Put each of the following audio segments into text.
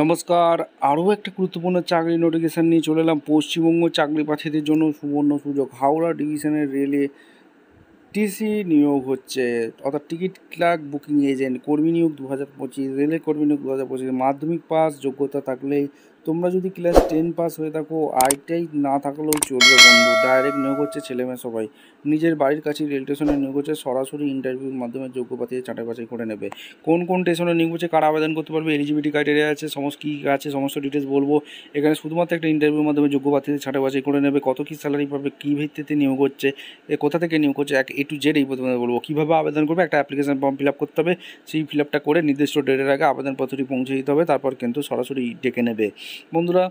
নমস্কার। আরও একটা গুরুত্বপূর্ণ চাকরি নোটিফিকেশান নিয়ে চলে এলাম। পশ্চিমবঙ্গ চাকরি প্রার্থীদের জন্য সুবর্ণ সুযোগ। হাওড়া ডিভিশনের রেলে টিসি নিয়োগ হচ্ছে, অর্থাৎ টিকিট ক্লার্ক বুকিং এজেন্ট কর্মী নিয়োগ 2025, রেলের কর্মী নিয়োগ 2025। মাধ্যমিক পাস যোগ্যতা থাকলেই, তোমরা যদি ক্লাস 10 পাস হয়ে থাকো, আইটাই না থাকলেও চলবে বন্ধু। ডাইরেক্ট নিয়োগ হচ্ছে, ছেলেমেয়ে সবাই। নিজের বাড়ির কাছে রেল স্টেশনে নিয়োগ হচ্ছে, সরাসরি ইন্টারভিউর মাধ্যমে যোগ্য প্রার্থীদের ছাঁটাই বাছাই করে নেবে। কোন কোন স্টেশনে নিয়োগ হচ্ছে, কারা আবেদন করতে পারবে, এলিজিবিলিটি ক্রাইটেরিয়া আছে, সমস্ত কী আছে, সমস্ত ডিটেলস বলবো। এখানে শুধুমাত্র একটা ইন্টারভিউর মাধ্যমে যোগ্য প্রার্থীদের ছাঁটাই বাছাই করে নেবে। কত কী স্যালারি পাবে, কী ভিত্তিতে নিয়োগ হচ্ছে, কোথা থেকে নিয়োগ হচ্ছে, A to Z এই প্রথমে বলবো। কীভাবে আবেদন করবে, একটা অ্যাপ্লিকেশন ফর্ম ফিল আপ করতে হবে। সেই ফিল আপটা করে নির্দিষ্ট ডেটের আগে আবেদনপত্রটি পৌঁছে দিতে হবে, তারপর কিন্তু সরাসরি ডেকে নেবে। বন্ধুরা,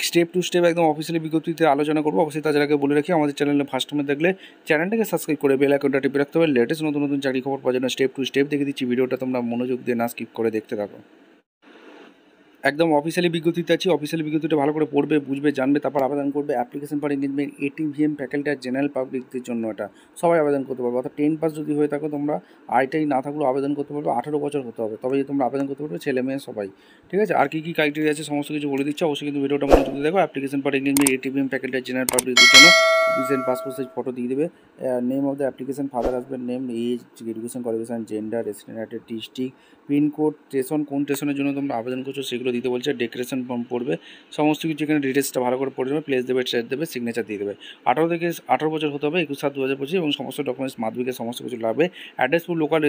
স্টেপ টু স্টেপ একদম অফিসিয়ালি বিজ্ঞপ্তিতে আলোচনা করবো। অবশ্যই তার আগে বলে রাখি, আমাদের চ্যানেলে ফার্স্ট টাইমে দেখলে চ্যানেলটাকে সাবস্ক্রাইব করে বেল আইকনটা টিপে রাখতে হবে। লেটেস্ট নতুন নতুন চাকরি খবর পাওয়ার জন্য স্টেপ টু স্টেপ দেখে দিচ্ছি। ভিডিওটা তোমরা মনোযোগ দিয়ে না স্কিপ করে দেখতে থাকো। একদম অফিসিয়ালি বিজ্ঞপ্তিতে আছি। অফিসিয়ালি বিজ্ঞপ্তিটা ভালো করে পড়বে, বুঝবে, জানবে, তারপর আবেদন করবে। Application for engagement ATVM faculty আর জেনারেল পাবলিকদের জন্য এটা সবাই আবেদন করতে পারবে। অর্থাৎ 10 পাস যদি হয়ে থাকো তোমরা, আইটাই না থাকলেও আবেদন করতে পারবে। 18 বছর হতে হবে, তবে তোমরা আবেদন করতে পারবে, ছেলে মেয়ে সবাই। ঠিক আছে, আর কী কী ক্রাইটেরিয়া আছে সমস্ত কিছু বলে দিচ্ছি। অবশ্যই কিন্তু ভিডিওটা মনোযোগ দিয়ে দেখো। Application for engagement ATVM faculty আর জেনারেল পাবলিকদের জন্য রিসেন্ট পাসপোর্ট সাইজ ফটো দিয়ে দেবে। Name of the application, father husband name, age, education qualification, gender, resident district, pincode, station, কোন স্টেশনের জন্য তোমরা আবেদন করছো সেগুলো দিতে বলছে। ডেক্লারেশন ফর্ম পড়বে, সমস্ত কিছু এখানে ডিটেলসটা ভালো করে পড়ে দেবে। প্লেস দেবে, ডেট দেবে, সিগনেচার দিয়ে দেবে। 18 বছর হতে হবে, 21/7/2025, এবং সমস্ত ডকুমেন্টস মাধ্যমিকের সমস্ত কিছু লাগবে। অ্যাড্রেস ফুল লোকাল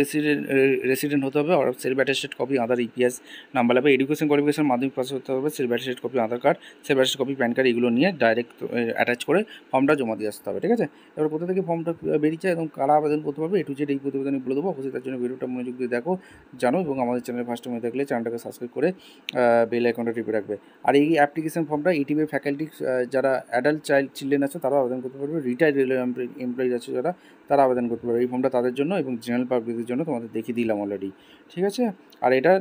রেসিডেন্ট হতে হবে, আর self attested copy, Aadhaar, EPS number লাগবে। এডুকেশন কোয়ালিফিকেশন মাধ্যমিক পাস হতে হবে, self attested copy, Aadhaar card, self attested copy, PAN card, এগুলো নিয়ে ডাইরেক্ট অ্যাটাচ করে ফর্মটা জমা দিয়ে আসতে হবে। ঠিক আছে, এবার কোথা থেকে ফর্মটা বেরিয়েছে এবং কারা আবেদন করতে পারবে, A to Z এই প্রতিবেদনে বলে দেবো। অবশ্যই তার জন্য ভিডিওটা মনোযোগ দিয়ে দেখো, জানো, এবং আমাদের চ্যানেলে ফার্স্ট টাইমে দেখলে চ্যানেলটাকে সাবস্ক্রাইব করে বেল আইকনটা টিপে রাখবে। আর এই অ্যাপ্লিকেশন ফর্মটা ATVM ফ্যাকাল্টি যারা অ্যাডাল্ট চিলড্রেন আছে তারাও আবেদন করতে পারবে। রিটায়ার্ড রেলওয়ে এমপ্লয়িজ আছে যারা, তারা আবেদন করতে পারবে। এই ফর্মটা তাদের জন্য, এবং জেনারেল পাবলিকের জন্য তোমাদের দেখিয়ে দিলাম অলরেডি। ঠিক আছে, আর এটা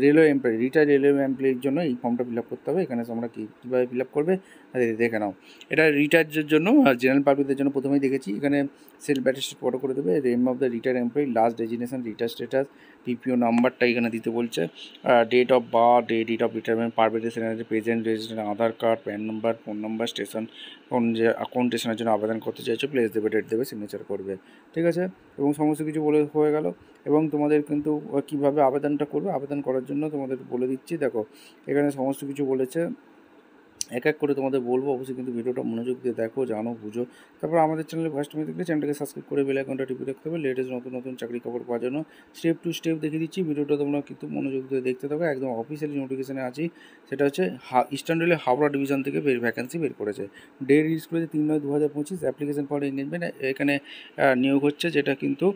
রেলওয়ে এমপ্লয়ি, রিটায়ার্ড রেলওয়ে এমপ্লয়ির জন্য এই ফর্মটা ফিল আপ করতে হবে। এখানে তোমরা কীভাবে ফিল আপ করবে দেখে নাও। এটা রিটায়ার্ডের জন্য আর জেনারেল পাবলিকদের জন্য প্রথমেই দেখেছি। এখানে সেলফ অ্যাটেস্টেড ফটো করে দেবে, name of the retired employee, last designation, retire status, PPO নাম্বারটা এখানে দিতে বলছে, date of birth, date of retirement, permit resident, present resident, Aadhaar card, PAN number, phone number, station, কোন স্টেশনের জন্য আবেদন করতে চাইছো, প্লেস দেবে, ডেট দেবে, সিগনেচার করবে। ঠিক আছে, এবং সমস্ত কিছু বলে হয়ে গেল। এবং তোমাদের কিন্তু কীভাবে আবেদনটা করবে, আবেদন করার জন্য তোমাদের বলে দিচ্ছি। দেখো, এখানে সমস্ত কিছু বলেছে, এক এক করে তোমাদের বলবো। অবশ্যই কিন্তু ভিডিওটা মনোযোগ দিয়ে দেখো, জানো, বুঝো। তারপর আমাদের চ্যানেলে ফার্স্ট টাইমে দেখলে চ্যানেলটাকে সাবস্ক্রাইব করে বেল আইকনটা টিপে রাখতে হবে। লেটেস্ট নতুন নতুন চাকরি খবর পাওয়ার জন্য স্টেপ টু স্টেপ দেখিয়ে দিচ্ছি। ভিডিওটা তোমরা কিন্তু মনোযোগ দিয়ে দেখতে থাকো। একদম অফিসিয়ালি নোটিফিকেশানে আছি। সেটা হচ্ছে ইস্টার্ন রেলে হাওড়া ডিভিশন থেকে ভ্যাকেন্সি বের করেছে। ডেট রিলিজ করেছে 3/9/2025। অ্যাপ্লিকেশন ফর এনগেজমেন্ট এখানে নিয়োগ হচ্ছে, যেটা কিন্তু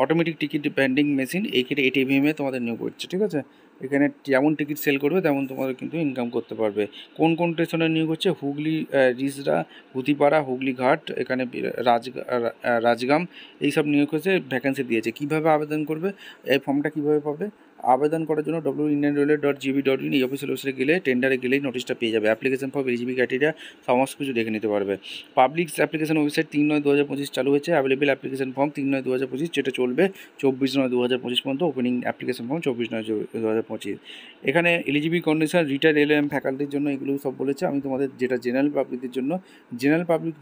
অটোমেটিক টিকিট ভেন্ডিং মেশিন, এই ক্ষেত্রে ATVM এ তোমাদের নিয়োগ হচ্ছে। ঠিক আছে, এখানে যেমন টিকিট সেল করবে তেমন তোমাদের কিন্তু ইনকাম করতে পারবে। কোন কোন স্টেশনে নিয়োগ হচ্ছে, হুগলি রিজরা, হুতিপাড়া, হুগলি ঘাট, এখানে রাজগাম, এইসব নিয়োগ হচ্ছে, ভ্যাকেন্সি দিয়েছে। কীভাবে আবেদন করবে, এই ফর্মটা কীভাবে পাবে, আবেদন করার জন্য www.indianrailway.gov.in এই অফিসিয়াল ওয়েবসাইটে গেলে, টেন্ডারে গেলেই নোটিশটা পেয়ে যাবে। অ্যাপ্লিকেশন ফর এলিজিবিলিটি ক্রাইটেরিয়া সমস্ত কিছু দেখে নিতে পারবে। পাবলিক অ্যাপ্লিকেশন ওয়েবসাইট 3/9/2025 চালু হয়েছে। অ্যাভেলেবেল অ্যাপ্লিকেশন ফর্ম 3/9/2025, যেটা চলবে 24/9/2025 পর্যন্ত। Opening application form 24/9/2025। এখানে এলিজিবিলিটি কন্ডিশন রিটায়ার্ড রেলওয়ে ফ্যাকাল্টির জন্য এগুলো সব বলেছে। আমি তোমাদের যেটা জেনারেল পাবলিকের জন্য, জেনারেল পাবলিক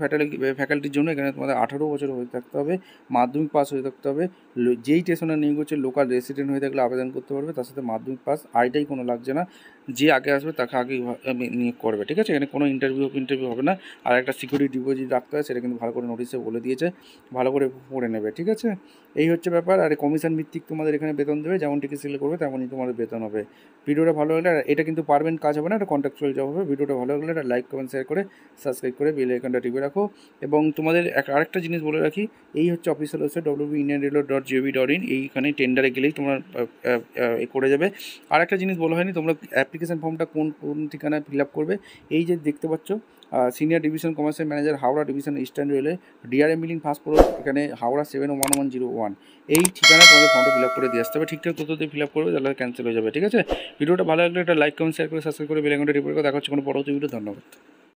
ফ্যাকাল্টির জন্য এখানে তোমাদের 18 বছর হয়ে থাকতে হবে, মাধ্যমিক পাস হয়ে থাকতে হবে। যেই স্টেশনে নিয়োগ হচ্ছে লোকাল রেসিডেন্ট হয়ে থাকলে আবেদন করতে পারবে, তার সাথে মাধ্যমিক পাস, আইটাই কোনো লাগছে না। যে আগে আসবে তাকে আগে নিয়োগ করবে। ঠিক আছে, এখানে কোনো ইন্টারভিউ হবে না। আর একটা সিকিউরিটি ডিপোজিট রাখতে হয়, সেটা কিন্তু ভালো করে নোটিশে বলে দিয়েছে, ভালো করে পড়ে নেবে। ঠিক আছে, এই হচ্ছে ব্যাপার। আর কমিশন ভিত্তিক তোমাদের এখানে বেতন দেবে, যেমন টিকিট সেল করবে তেমনই তোমাদের বেতন হবে। ভিডিওটা ভালো লাগলে, এটা কিন্তু পারবেন কাজ হবে না, এটা কন্ট্রাকচুয়াল জব হবে। ভিডিওটা ভালো লাগলে এটা লাইক, কমেন্ট, শেয়ার করে সাবস্ক্রাইব করে বেল আইকনটা টিপে রাখো। এবং তোমাদের আরেকটা জিনিস বলে রাখি, এই হচ্ছে অফিসিয়াল ওয়েবসাইট www.indianrailway.gov.in, এইখানে টেন্ডারে গেলেই তোমরা করে যাবে। আর একটা জিনিস বলা হয়নি, তোমরা অ্যাপ্লিকেশন ফর্মটা কোন কোন ঠিকানায় ফিল আপ করবে। এই যে দেখতে পাচ্ছ, senior division commercial manager, Howrah division, eastern railway, DRM building, first floor, এখানে হাওড়া 711101, এই ঠিকানায় তোমাদের ফর্মটা ফিল আপ করে দিয়ে আসতে হবে। ঠিকঠাক তথ্য দিয়ে ফিল আপ করবে, তাহলে ক্যান্সেল হয়ে যাবে। ঠিক আছে, ভিডিওটা ভালো লাগলে একটা লাইক, কমেন্ট, শেয়ার করে সাবস্ক্রাইব করে বেল আইকনটা টিপে রাখো। দেখা হচ্ছে কোনো পরবর্তী ভিডিও। ধন্যবাদ।